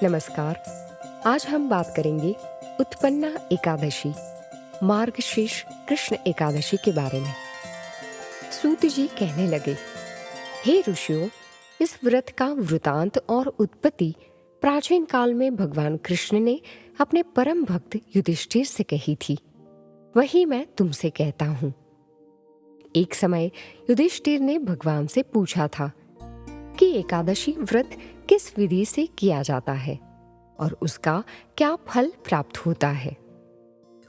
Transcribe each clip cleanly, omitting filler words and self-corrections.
नमस्कार। आज हम बात करेंगे उत्पन्ना एकादशी, मार्गशीर्ष कृष्ण एकादशी के बारे में। सूत जी कहने लगे, हे ऋषियों, इस व्रत का वृतांत और उत्पत्ति प्राचीन काल में भगवान कृष्ण ने अपने परम भक्त युधिष्ठिर से कही थी। वही मैं तुमसे कहता हूँ। एक समय युधिष्ठिर ने भगवान से पूछा था कि एकादशी व्रत किस विधि से किया जाता है और उसका क्या फल प्राप्त होता है।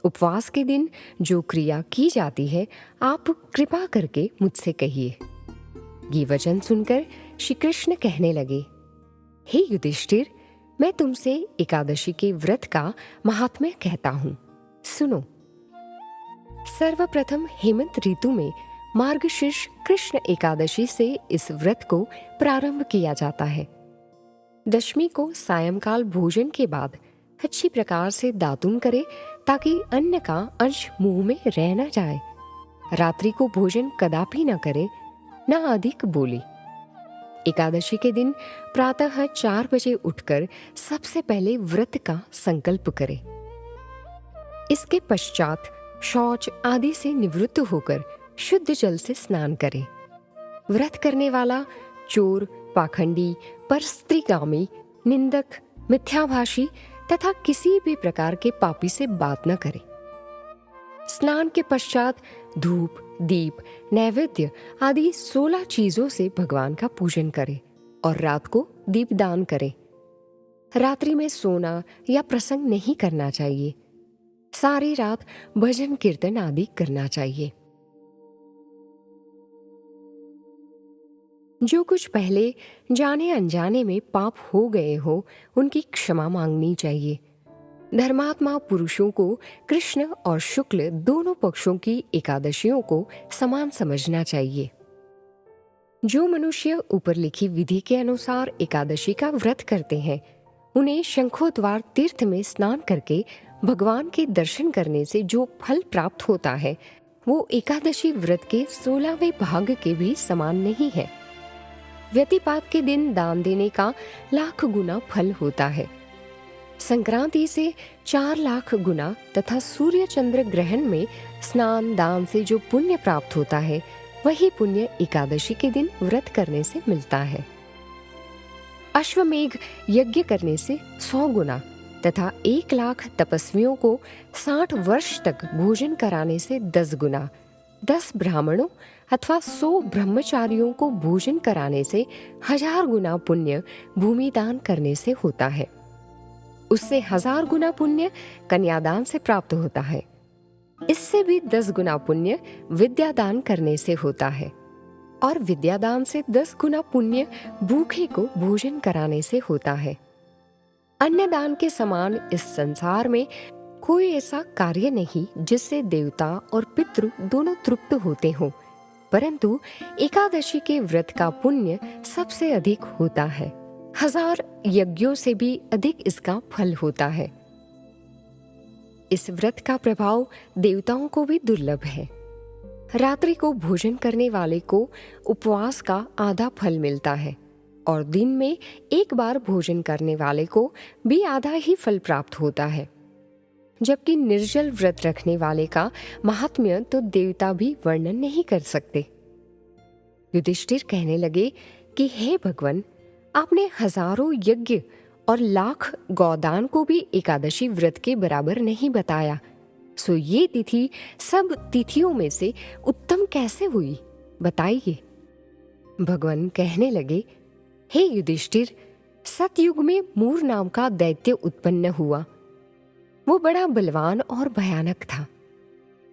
उपवास के दिन जो क्रिया की जाती है, आप कृपा करके मुझसे कहिए। ये वचन सुनकर श्री कृष्ण कहने लगे, हे युधिष्ठिर, मैं तुमसे एकादशी के व्रत का महात्म्य कहता हूँ, सुनो। सर्वप्रथम हेमंत ऋतु में मार्गशीर्ष कृष्ण एकादशी से इस व्रत को प्रारंभ किया जाता है। दशमी को सायंकाल भोजन के बाद अच्छी प्रकार से दातुन करे ताकि अन्न का अंश मुंह में रह न जाए। रात्रि को भोजन कदापि न करे, न अधिक बोले। एकादशी के दिन प्रातः 4 बजे उठकर सबसे पहले व्रत का संकल्प करे। इसके पश्चात शौच आदि से निवृत्त होकर शुद्ध जल से स्नान करे। व्रत करने वाला चोर, पाखंडी, परस्त्रीगामी, निंदक, मिथ्याभाषी तथा किसी भी प्रकार के पापी से बात न करे। स्नान के पश्चात धूप, दीप, नैवेद्य आदि 16 चीजों से भगवान का पूजन करे और रात को दीपदान करे। रात्रि में सोना या प्रसंग नहीं करना चाहिए। सारी रात भजन कीर्तन आदि करना चाहिए। जो कुछ पहले जाने अनजाने में पाप हो गए हो, उनकी क्षमा मांगनी चाहिए। धर्मात्मा पुरुषों को कृष्ण और शुक्ल दोनों पक्षों की एकादशियों को समान समझना चाहिए। जो मनुष्य ऊपर लिखी विधि के अनुसार एकादशी का व्रत करते हैं, उन्हें शंखोद्वार तीर्थ में स्नान करके भगवान के दर्शन करने से जो फल प्राप्त होता है, वो एकादशी व्रत के 16वें भाग के भी समान नहीं है। व्यतिपात के दिन दान देने का 1,00,000 गुना फल होता है। संक्रांति से 4,00,000 गुना तथा सूर्य चंद्र ग्रहण में स्नान दान से जो पुण्य प्राप्त होता है, वही पुण्य एकादशी के दिन व्रत करने से मिलता है। अश्वमेघ यज्ञ करने से 100 गुना तथा 1,00,000 तपस्वियों को 60 वर्ष तक भोजन कराने से 10 गुना, 10 ब्राह्मणों अथवा 100 ब्रह्मचारियों को भोजन कराने से 1000 गुना पुण्य भूमि दान करने से होता है। उससे 1000 गुना पुण्य कन्यादान से प्राप्त होता है। इससे भी 10 गुना पुण्य विद्यादान करने से होता है और विद्यादान से 10 गुना पुण्य भूखे को भोजन कराने से होता है। अन्नदान के समान इस संसार में कोई ऐसा कार्य नहीं जिससे देवता और पितृ दोनों तृप्त होते हों, परंतु एकादशी के व्रत का पुण्य सबसे अधिक होता है। 1000 यज्ञों से भी अधिक इसका फल होता है। इस व्रत का प्रभाव देवताओं को भी दुर्लभ है। रात्रि को भोजन करने वाले को उपवास का आधा फल मिलता है और दिन में एक बार भोजन करने वाले को भी आधा ही फल प्राप्त होता है। जबकि निर्जल व्रत रखने वाले का महात्म्य तो देवता भी वर्णन नहीं कर सकते। युधिष्ठिर कहने लगे कि हे भगवान, आपने हजारों यज्ञ और 1,00,000 गौदान को भी एकादशी व्रत के बराबर नहीं बताया, सो ये तिथि सब तिथियों में से उत्तम कैसे हुई, बताइए। भगवान कहने लगे, हे युधिष्ठिर, सतयुग में मूर नाम का दैत्य उत्पन्न हुआ। वो बड़ा बलवान और भयानक था।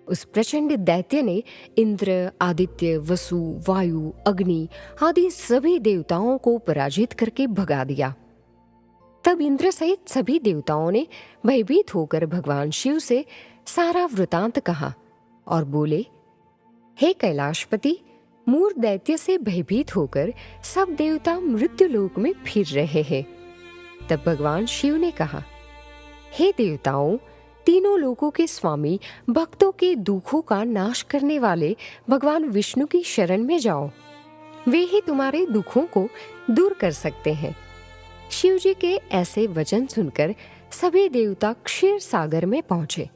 उस प्रचंड दैत्य ने इंद्र, आदित्य, वसु, वायु, अग्नि आदि सभी देवताओं को पराजित करके भगा दिया। तब इंद्र सहित सभी देवताओं ने भयभीत होकर भगवान शिव से सारा वृतांत कहा और बोले, हे कैलाशपति, मूर दैत्य से भयभीत होकर सब देवता मृत्यु लोक में फिर रहे हैं। तब भगवान शिव ने कहा, हे देवताओं, तीनों लोकों के स्वामी, भक्तों के दुखों का नाश करने वाले भगवान विष्णु की शरण में जाओ। वे ही तुम्हारे दुखों को दूर कर सकते हैं। शिव जी के ऐसे वचन सुनकर सभी देवता क्षीर सागर में पहुंचे।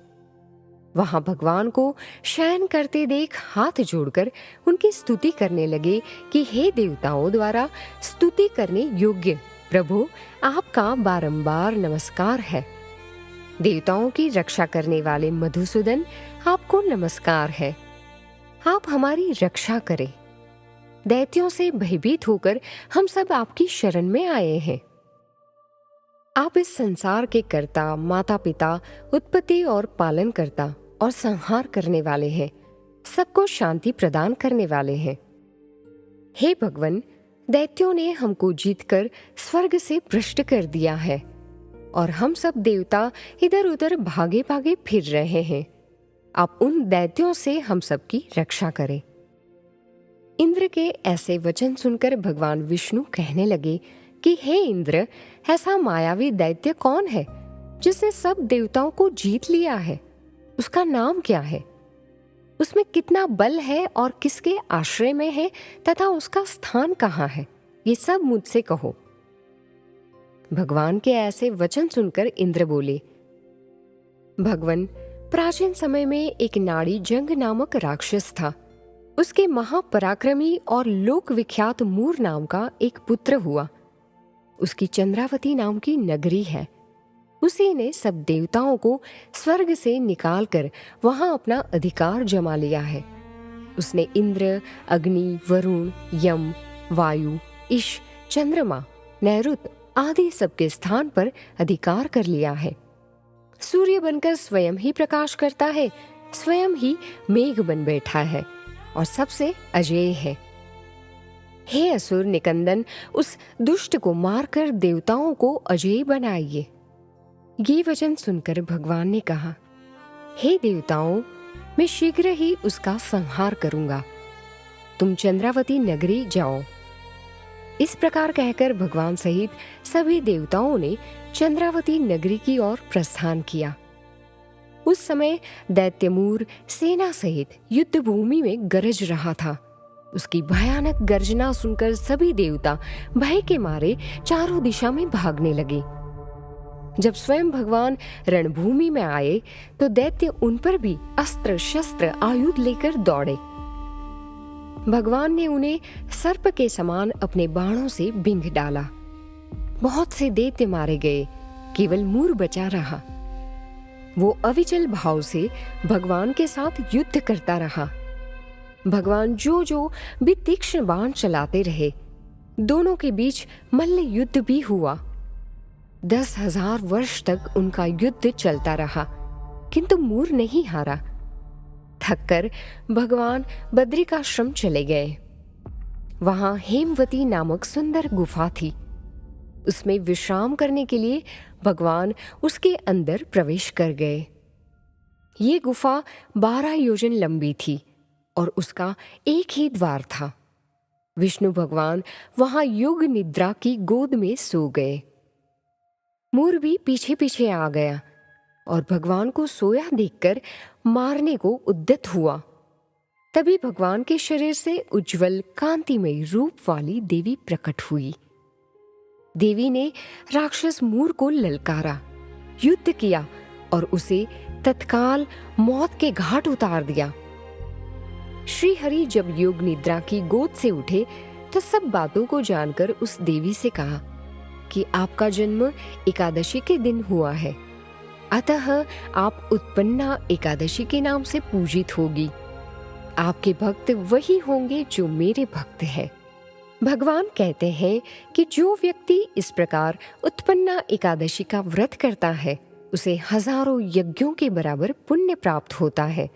वहां भगवान को शयन करते देख हाथ जोड़कर उनकी स्तुति करने लगे कि हे देवताओं द्वारा स्तुति करने योग्य प्रभु, आपका बारंबार नमस्कार है। देवताओं की रक्षा करने वाले मधुसूदन, आपको नमस्कार है। आप हमारी रक्षा करें। दैत्यों से भयभीत होकर हम सब आपकी शरण में आए हैं। आप इस संसार के कर्ता, माता पिता, उत्पत्ति और पालन करता और संहार करने वाले हैं, सबको शांति प्रदान करने वाले हैं। हे भगवन, दैत्यों ने हमको जीतकर स्वर्ग से भ्रष्ट कर दिया है और हम सब देवता इधर उधर भागे भागे फिर रहे हैं। आप उन दैत्यों से हम सब की रक्षा करें। इंद्र के ऐसे वचन सुनकर भगवान विष्णु कहने लगे कि हे इंद्र, ऐसा मायावी दैत्य कौन है जिसने सब देवताओं को जीत लिया है? उसका नाम क्या है? उसमें कितना बल है और किसके आश्रय में है तथा उसका स्थान कहाँ है? ये सब मुझसे कहो। भगवान के ऐसे वचन सुनकर इंद्र बोले, भगवन, प्राचीन समय में एक नाड़ी जंग नामक राक्षस था। उसके महापराक्रमी और लोक विख्यात मूर नाम का एक पुत्र हुआ। उसकी चंद्रावती नाम की नगरी है। उसी ने सब देवताओं को स्वर्ग से निकालकर वहां अपना अधिकार जमा लिया है। उसने इंद्र, अग्नि, वरुण, यम, वायु, ईश, चंद्रमा, नैऋत आदि सबके स्थान पर अधिकार कर लिया है। सूर्य बनकर स्वयं ही प्रकाश करता है, स्वयं ही मेघ बन बैठा है और सबसे अजेय है। हे असुर निकंदन, उस दुष्ट को मारकर देवताओं को अजेय बनाइए। ये वचन सुनकर भगवान ने कहा, हे देवताओं, मैं शीघ्र ही उसका संहार करूंगा। तुम चंद्रावती नगरी जाओ। इस प्रकार कहकर भगवान सहित सभी देवताओं ने चंद्रावती नगरी की ओर प्रस्थान किया। उस समय दैत्यमूर सेना सहित युद्ध भूमि में गरज रहा था। उसकी भयानक गर्जना सुनकर सभी देवता भय के मारे चारों दिशा में भागने लगे। जब स्वयं भगवान रणभूमि में आए तो दैत्य उन पर भी अस्त्र शस्त्र आयुध लेकर दौड़े। भगवान ने उन्हें सर्प के समान अपने बाणों से बिंध डाला। बहुत से दैत्य मारे गए, केवल मूर बचा रहा। वो अविचल भाव से भगवान के साथ युद्ध करता रहा। भगवान जो जो भी तीक्ष्ण बाण चलाते रहे, दोनों के बीच मल्ल युद्ध भी हुआ। 10,000 वर्ष तक उनका युद्ध चलता रहा, किंतु मूर नहीं हारा। थककर भगवान बद्रिकाश्रम चले गए। वहां हेमवती नामक सुंदर गुफा थी। उसमें विश्राम करने के लिए भगवान उसके अंदर प्रवेश कर गए। ये गुफा 12 योजन लंबी थी और उसका एक ही द्वार था। विष्णु भगवान वहां योग निद्रा की गोद में सो गए। मूर भी पीछे पीछे आ गया और भगवान को सोया देखकर मारने को उद्यत हुआ। तभी भगवान के शरीर से उज्जवल कांतिमय रूप वाली देवी प्रकट हुई। देवी ने राक्षस मूर को ललकारा, युद्ध किया और उसे तत्काल मौत के घाट उतार दिया। श्री हरि जब योग निद्रा की गोद से उठे तो सब बातों को जानकर उस देवी से कहा कि आपका जन्म एकादशी के दिन हुआ है, अतः आप उत्पन्ना एकादशी के नाम से पूजित होगी। आपके भक्त वही होंगे जो मेरे भक्त हैं। भगवान कहते हैं कि जो व्यक्ति इस प्रकार उत्पन्ना एकादशी का व्रत करता है उसे हजारों यज्ञों के बराबर पुण्य प्राप्त होता है।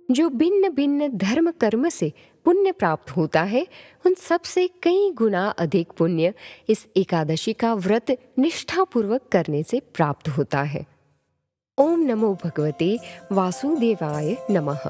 जो भिन्न भिन्न धर्म कर्म से पुण्य प्राप्त होता है उन सब से कई गुना अधिक पुण्य इस एकादशी का व्रत निष्ठापूर्वक करने से प्राप्त होता है। ओम नमो भगवते वासुदेवाय नमः।